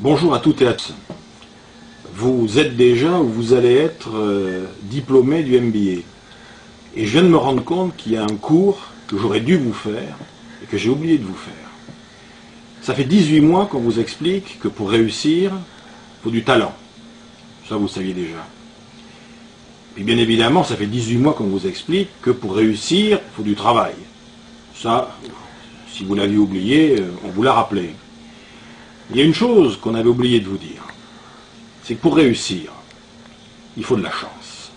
Bonjour à toutes et à tous. Vous êtes déjà ou vous allez être diplômé du MBA. Et je viens de me rendre compte qu'il y a un cours que j'aurais dû vous faire et que j'ai oublié de vous faire. Ça fait 18 mois qu'on vous explique que pour réussir, il faut du talent. Ça, vous le saviez déjà. Et bien évidemment, ça fait 18 mois qu'on vous explique que pour réussir, il faut du travail. Ça, si vous l'aviez oublié, on vous l'a rappelé. Il y a une chose qu'on avait oublié de vous dire, c'est que pour réussir, il faut de la chance.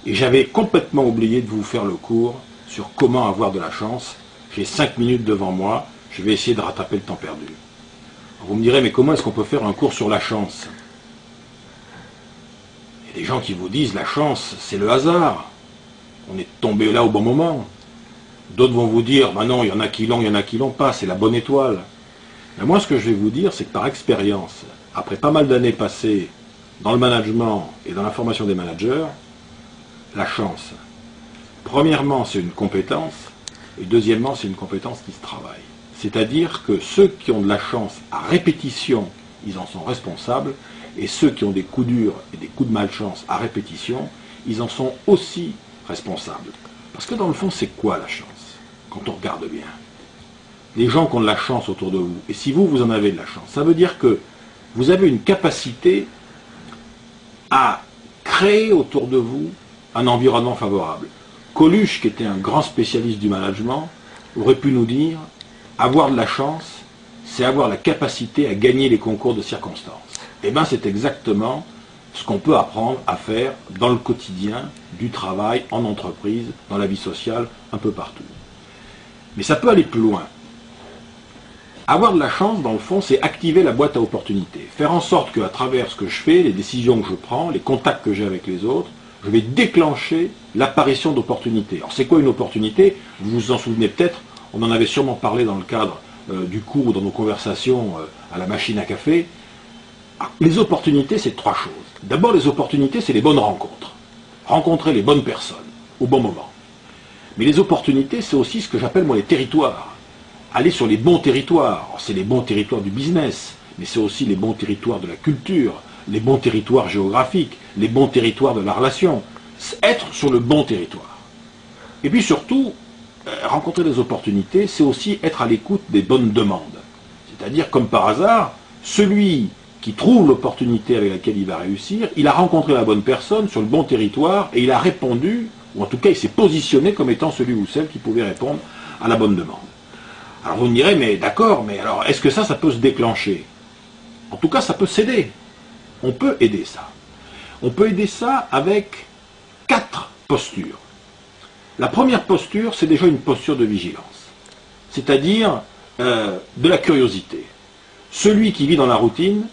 Et j'avais complètement oublié de vous faire le cours sur comment avoir de la chance. J'ai 5 minutes devant moi, je vais essayer de rattraper le temps perdu. Vous me direz, mais comment est-ce qu'on peut faire un cours sur la chance? Il y a des gens qui vous disent, la chance, c'est le hasard. On est tombé là au bon moment. D'autres vont vous dire, ben non, il y en a qui l'ont, il y en a qui l'ont pas, c'est la bonne étoile. Mais moi, ce que je vais vous dire, c'est que par expérience, après pas mal d'années passées dans le management et dans la formation des managers, la chance, premièrement, c'est une compétence, et deuxièmement, c'est une compétence qui se travaille. C'est-à-dire que ceux qui ont de la chance à répétition, ils en sont responsables, et ceux qui ont des coups durs et des coups de malchance à répétition, ils en sont aussi responsables. Parce que dans le fond, c'est quoi la chance, quand on regarde bien? Les gens qui ont de la chance autour de vous, et si vous, vous en avez de la chance, ça veut dire que vous avez une capacité à créer autour de vous un environnement favorable. Coluche, qui était un grand spécialiste du management, aurait pu nous dire, avoir de la chance, c'est avoir la capacité à gagner les concours de circonstances. Eh bien, c'est exactement ce qu'on peut apprendre à faire dans le quotidien, du travail, en entreprise, dans la vie sociale, un peu partout. Mais ça peut aller plus loin. Avoir de la chance, dans le fond, c'est activer la boîte à opportunités. Faire en sorte qu'à travers ce que je fais, les décisions que je prends, les contacts que j'ai avec les autres, je vais déclencher l'apparition d'opportunités. Alors c'est quoi une opportunité? Vous vous en souvenez peut-être, on en avait sûrement parlé dans le cadre du cours ou dans nos conversations à la machine à café. Alors, les opportunités, c'est trois choses. D'abord, les opportunités, c'est les bonnes rencontres. Rencontrer les bonnes personnes au bon moment. Mais les opportunités, c'est aussi ce que j'appelle moi les territoires. Aller sur les bons territoires. C'est les bons territoires du business, mais c'est aussi les bons territoires de la culture, les bons territoires géographiques, les bons territoires de la relation. Être sur le bon territoire. Et puis surtout, rencontrer des opportunités, c'est aussi être à l'écoute des bonnes demandes. C'est-à-dire, comme par hasard, celui qui trouve l'opportunité avec laquelle il va réussir, il a rencontré la bonne personne sur le bon territoire et il a répondu, ou en tout cas il s'est positionné comme étant celui ou celle qui pouvait répondre à la bonne demande. Alors vous me direz, mais d'accord, mais alors est-ce que ça peut se déclencher? En tout cas, ça peut s'aider. On peut aider ça. On peut aider ça avec 4 postures. La première posture, c'est déjà une posture de vigilance. C'est-à-dire de la curiosité. Celui qui vit dans la routine,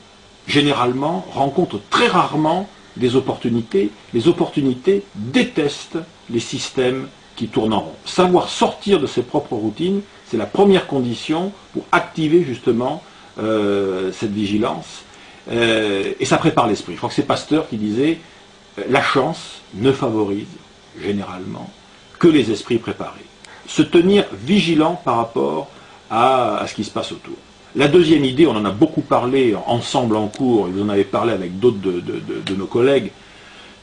généralement, rencontre très rarement des opportunités. Les opportunités détestent les systèmes qui tournent en rond. Savoir sortir de ses propres routines, c'est la première condition pour activer justement cette vigilance. Et ça prépare l'esprit. Je crois que c'est Pasteur qui disait la chance ne favorise généralement que les esprits préparés. Se tenir vigilant par rapport à ce qui se passe autour. La deuxième idée, on en a beaucoup parlé ensemble en cours, et vous en avez parlé avec d'autres de nos collègues,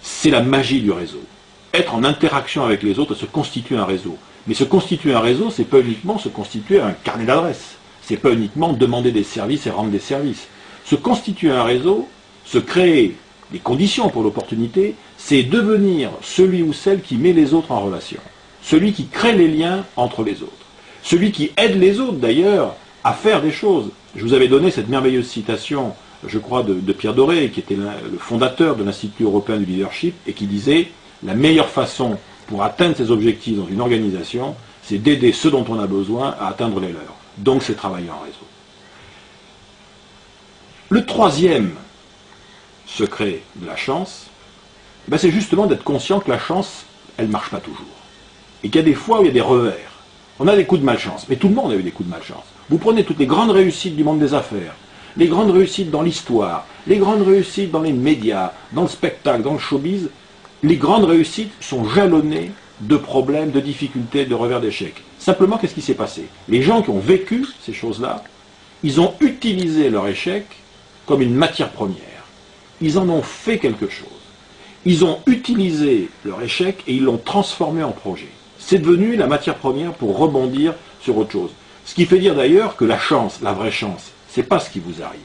c'est la magie du réseau. Être en interaction avec les autres et se constituer un réseau. Mais se constituer un réseau, c'est pas uniquement se constituer un carnet d'adresses. C'est pas uniquement demander des services et rendre des services. Se constituer un réseau, se créer des conditions pour l'opportunité, c'est devenir celui ou celle qui met les autres en relation. Celui qui crée les liens entre les autres. Celui qui aide les autres, d'ailleurs, à faire des choses. Je vous avais donné cette merveilleuse citation, je crois, de Pierre Doré, qui était le fondateur de l'Institut européen du leadership, et qui disait « La meilleure façon pour atteindre ses objectifs dans une organisation, c'est d'aider ceux dont on a besoin à atteindre les leurs. Donc c'est travailler en réseau. » Le troisième secret de la chance, c'est justement d'être conscient que la chance, elle ne marche pas toujours. Et qu'il y a des fois où il y a des revers. On a des coups de malchance, mais tout le monde a eu des coups de malchance. Vous prenez toutes les grandes réussites du monde des affaires, les grandes réussites dans l'histoire, les grandes réussites dans les médias, dans le spectacle, dans le showbiz, les grandes réussites sont jalonnées de problèmes, de difficultés, de revers d'échecs. Simplement, qu'est-ce qui s'est passé? Les gens qui ont vécu ces choses-là, ils ont utilisé leur échec comme une matière première. Ils en ont fait quelque chose. Ils ont utilisé leur échec et ils l'ont transformé en projet. C'est devenu la matière première pour rebondir sur autre chose. Ce qui fait dire d'ailleurs que la chance, la vraie chance, c'est pas ce qui vous arrive.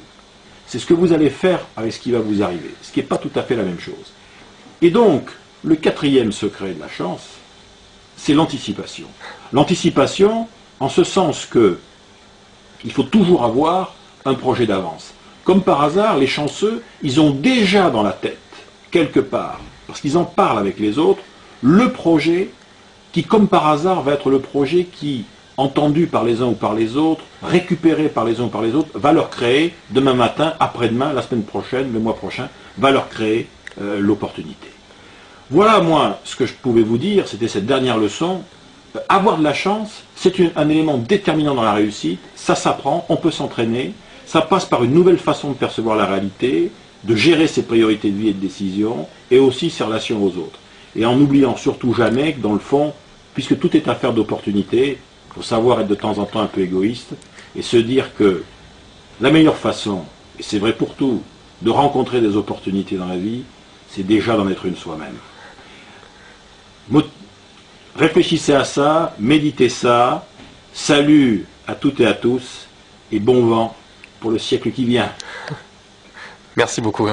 C'est ce que vous allez faire avec ce qui va vous arriver. Ce qui n'est pas tout à fait la même chose. Et donc, le quatrième secret de la chance, c'est l'anticipation. L'anticipation, en ce sens que il faut toujours avoir un projet d'avance. Comme par hasard, les chanceux, ils ont déjà dans la tête, quelque part, parce qu'ils en parlent avec les autres, le projet qui, comme par hasard, va être le projet qui, entendu par les uns ou par les autres, récupéré par les uns ou par les autres, va leur créer, demain matin, après-demain, la semaine prochaine, le mois prochain, va leur créer l'opportunité. Voilà, moi, ce que je pouvais vous dire, c'était cette dernière leçon. Avoir de la chance, c'est un élément déterminant dans la réussite, ça s'apprend, on peut s'entraîner, ça passe par une nouvelle façon de percevoir la réalité, de gérer ses priorités de vie et de décision, et aussi ses relations aux autres. Et en n'oubliant surtout jamais que dans le fond, puisque tout est affaire d'opportunité, il faut savoir être de temps en temps un peu égoïste, et se dire que la meilleure façon, et c'est vrai pour tout, de rencontrer des opportunités dans la vie, c'est déjà d'en être une soi-même. Réfléchissez à ça, méditez ça, salut à toutes et à tous, et bon vent pour le siècle qui vient. Merci beaucoup.